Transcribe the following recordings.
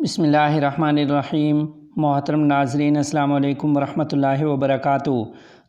بسم اللہ الرحمن الرحیم۔ محترم ناظرین، السلام علیکم ورحمۃ اللہ وبرکاتہ۔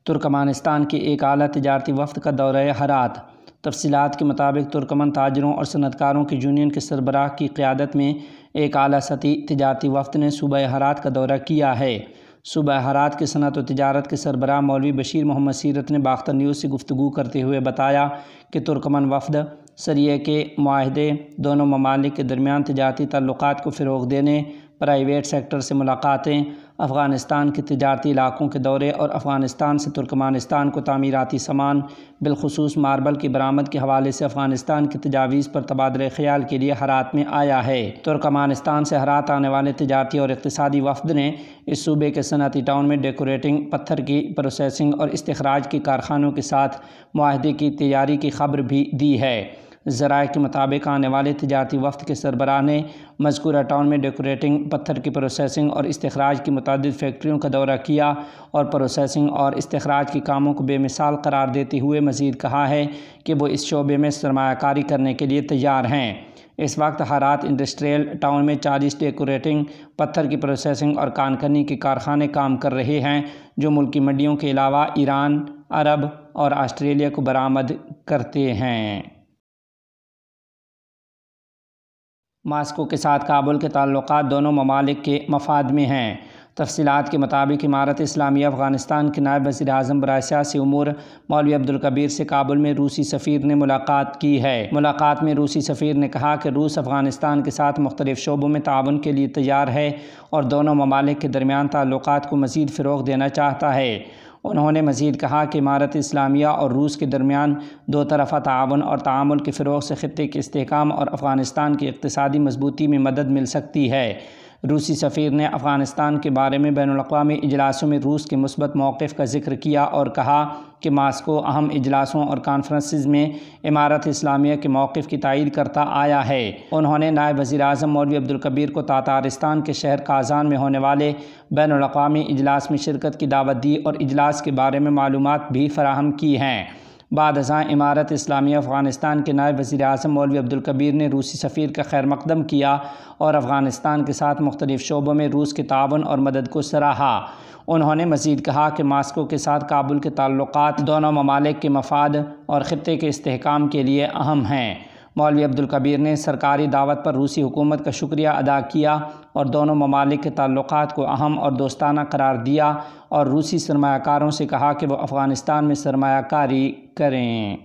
ترکمانستان کے ایک اعلیٰ تجارتی وفد کا دورہ ہرات۔ تفصیلات کے مطابق ترکمن تاجروں اور صنعت کاروں کی یونین کے سربراہ کی قیادت میں ایک اعلیٰ سطحی تجارتی وفد نے صوبہ ہرات کا دورہ کیا ہے۔ صوبہ ہرات کے صنعت و تجارت کے سربراہ مولوی بشیر محمد سیرت نے باختر نیوز سے گفتگو کرتے ہوئے بتایا کہ ترکمن وفد سریے کے معاہدے، دونوں ممالک کے درمیان تجارتی تعلقات کو فروغ دینے، پرائیویٹ سیکٹر سے ملاقاتیں، افغانستان کے تجارتی علاقوں کے دورے اور افغانستان سے ترکمانستان کو تعمیراتی سامان بالخصوص ماربل کی برآمد کے حوالے سے افغانستان کی تجاویز پر تبادلہ خیال کے لیے ہرات میں آیا ہے۔ ترکمانستان سے ہرات آنے والے تجارتی اور اقتصادی وفد نے اس صوبے کے صنعتی ٹاؤن میں ڈیکوریٹنگ، پتھر کی پروسیسنگ اور استخراج کے کارخانوں کے ساتھ معاہدے کی تیاری کی خبر بھی دی ہے۔ ذرائع کے مطابق آنے والے تجارتی وفد کے سربراہ نے مذکورہ ٹاؤن میں ڈیکوریٹنگ، پتھر کی پروسیسنگ اور استخراج کی متعدد فیکٹریوں کا دورہ کیا اور پروسیسنگ اور استخراج کے کاموں کو بے مثال قرار دیتے ہوئے مزید کہا ہے کہ وہ اس شعبے میں سرمایہ کاری کرنے کے لیے تیار ہیں۔ اس وقت ہرات انڈسٹریل ٹاؤن میں 40 ڈیکوریٹنگ، پتھر کی پروسیسنگ اور کان کنی کے کارخانے کام کر رہے ہیں جو ملکی منڈیوں کے علاوہ ایران، عرب اور آسٹریلیا کو برآمد کرتے ہیں۔ ماسکو کے ساتھ کابل کے تعلقات دونوں ممالک کے مفاد میں ہیں۔ تفصیلات کے مطابق امارت اسلامیہ افغانستان کے نائب وزیر اعظم برائے سیاسی امور مولوی عبدالکبیر سے کابل میں روسی سفیر نے ملاقات کی ہے۔ ملاقات میں روسی سفیر نے کہا کہ روس افغانستان کے ساتھ مختلف شعبوں میں تعاون کے لیے تیار ہے اور دونوں ممالک کے درمیان تعلقات کو مزید فروغ دینا چاہتا ہے۔ انہوں نے مزید کہا کہ امارت اسلامیہ اور روس کے درمیان دو طرفہ تعاون اور تعامل کے فروغ سے خطے کے استحکام اور افغانستان کی اقتصادی مضبوطی میں مدد مل سکتی ہے۔ روسی سفیر نے افغانستان کے بارے میں بین الاقوامی اجلاسوں میں روس کے مثبت موقف کا ذکر کیا اور کہا کہ ماسکو اہم اجلاسوں اور کانفرنسز میں امارت اسلامیہ کے موقف کی تائید کرتا آیا ہے۔ انہوں نے نائب وزیر اعظم مولوی عبدالکبیر کو تاتارستان کے شہر کازان میں ہونے والے بین الاقوامی اجلاس میں شرکت کی دعوت دی اور اجلاس کے بارے میں معلومات بھی فراہم کی ہیں۔ بعد ازاں امارت اسلامیہ افغانستان کے نائب وزیر اعظم مولوی عبدالکبیر نے روسی سفیر کا خیر مقدم کیا اور افغانستان کے ساتھ مختلف شعبوں میں روس کے تعاون اور مدد کو سراہا۔ انہوں نے مزید کہا کہ ماسکو کے ساتھ کابل کے تعلقات دونوں ممالک کے مفاد اور خطے کے استحکام کے لیے اہم ہیں۔ مولوی عبدالکبیر نے سرکاری دعوت پر روسی حکومت کا شکریہ ادا کیا اور دونوں ممالک کے تعلقات کو اہم اور دوستانہ قرار دیا اور روسی سرمایہ کاروں سے کہا کہ وہ افغانستان میں سرمایہ کاری کریں۔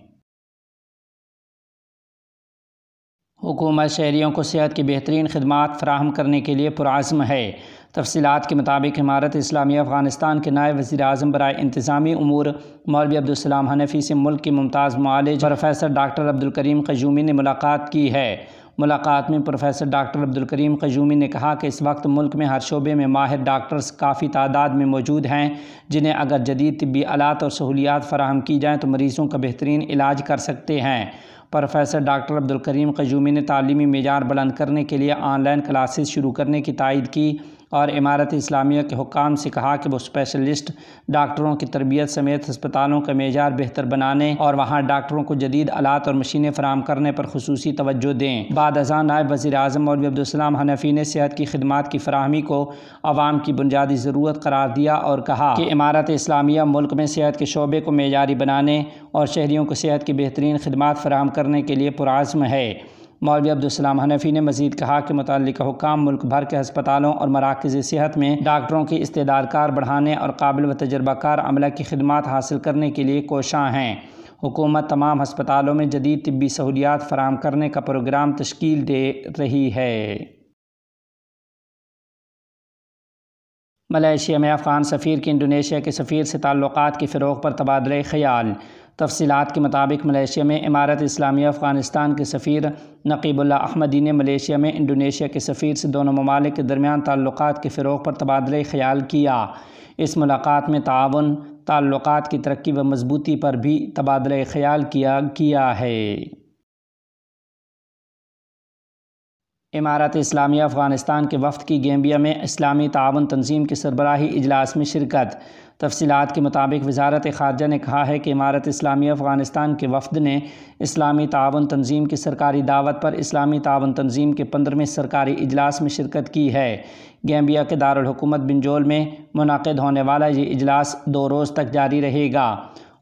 حکومت شہریوں کو صحت کی بہترین خدمات فراہم کرنے کے لیے پرعزم ہے۔ تفصیلات کے مطابق امارت اسلامیہ افغانستان کے نائب وزیر اعظم برائے انتظامی امور مولوی عبدالسلام حنفی سے ملک کے ممتاز معالج پروفیسر ڈاکٹر عبدالکریم قیومی نے ملاقات کی ہے۔ ملاقات میں پروفیسر ڈاکٹر عبدالکریم قیومی نے کہا کہ اس وقت ملک میں ہر شعبے میں ماہر ڈاکٹرز کافی تعداد میں موجود ہیں جنہیں اگر جدید طبی آلات اور سہولیات فراہم کی جائیں تو مریضوں کا بہترین علاج کر سکتے ہیں۔ پروفیسر ڈاکٹر عبدالکریم قیومی نے تعلیمی معیار بلند کرنے کے لیے آن لائن کلاسز شروع کرنے کی تائید کی اور امارت اسلامیہ کے حکام سے کہا کہ وہ اسپیشلسٹ ڈاکٹروں کی تربیت سمیت ہسپتالوں کا معیار بہتر بنانے اور وہاں ڈاکٹروں کو جدید آلات اور مشینیں فراہم کرنے پر خصوصی توجہ دیں۔ بعد ازاں نائب وزیر اعظم مولوی عبدالسلام حنفی نے صحت کی خدمات کی فراہمی کو عوام کی بنیادی ضرورت قرار دیا اور کہا کہ امارت اسلامیہ ملک میں صحت کے شعبے کو معیاری بنانے اور شہریوں کو صحت کی بہترین خدمات فراہم کرنے کے لیے پرعزم ہے۔ مولوی عبدالسلام حنفی نے مزید کہا کہ متعلقہ حکام ملک بھر کے ہسپتالوں اور مراکز صحت میں ڈاکٹروں کی استعداد کار بڑھانے اور قابل و تجربہ کار عملہ کی خدمات حاصل کرنے کے لیے کوشاں ہیں۔ حکومت تمام ہسپتالوں میں جدید طبی سہولیات فراہم کرنے کا پروگرام تشکیل دے رہی ہے۔ ملائیشیا میں افغان سفیر کی انڈونیشیا کے سفیر سے تعلقات کے فروغ پر تبادلہ خیال۔ تفصیلات کے مطابق ملائیشیا میں امارت اسلامیہ افغانستان کے سفیر نقیب اللہ احمدی نے ملائیشیا میں انڈونیشیا کے سفیر سے دونوں ممالک کے درمیان تعلقات کے فروغ پر تبادلہ خیال کیا۔ اس ملاقات میں تعاون، تعلقات کی ترقی و مضبوطی پر بھی تبادلہ خیال کیا ہے۔ امارت اسلامیہ افغانستان کے وفد کی گیمبیا میں اسلامی تعاون تنظیم کے سربراہی اجلاس میں شرکت۔ تفصیلات کے مطابق وزارت خارجہ نے کہا ہے کہ امارت اسلامیہ افغانستان کے وفد نے اسلامی تعاون تنظیم کی سرکاری دعوت پر اسلامی تعاون تنظیم کے 15ویں سرکاری اجلاس میں شرکت کی ہے۔ گیمبیا کے دارالحکومت بنجول میں منعقد ہونے والا یہ اجلاس 2 روز تک جاری رہے گا۔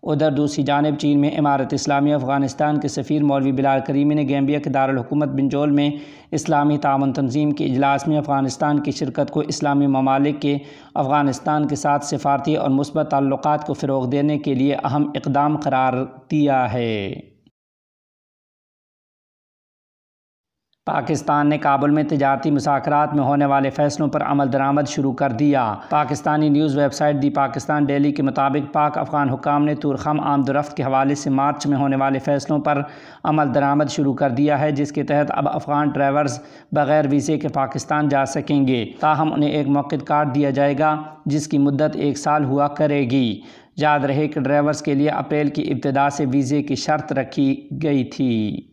ادھر دوسری جانب چین میں امارت اسلامیہ افغانستان کے سفیر مولوی بلال کریمی نے گیمبیا کے دارالحکومت بنجول میں اسلامی تعاون تنظیم کے اجلاس میں افغانستان کی شرکت کو اسلامی ممالک کے افغانستان کے ساتھ سفارتی اور مثبت تعلقات کو فروغ دینے کے لیے اہم اقدام قرار دیا ہے۔ پاکستان نے کابل میں تجارتی مذاکرات میں ہونے والے فیصلوں پر عمل درآمد شروع کر دیا۔ پاکستانی نیوز ویب سائٹ دی پاکستان ڈیلی کے مطابق پاک افغان حکام نے طورخم آمد و رفت کے حوالے سے مارچ میں ہونے والے فیصلوں پر عمل درآمد شروع کر دیا ہے، جس کے تحت اب افغان ڈرائیورز بغیر ویزے کے پاکستان جا سکیں گے، تاہم انہیں ایک موقعہ کارڈ دیا جائے گا جس کی مدت 1 سال ہوا کرے گی۔ یاد رہے کہ ڈرائیورز کے لیے اپریل کی ابتدا سے ویزے کی شرط رکھی گئی تھی۔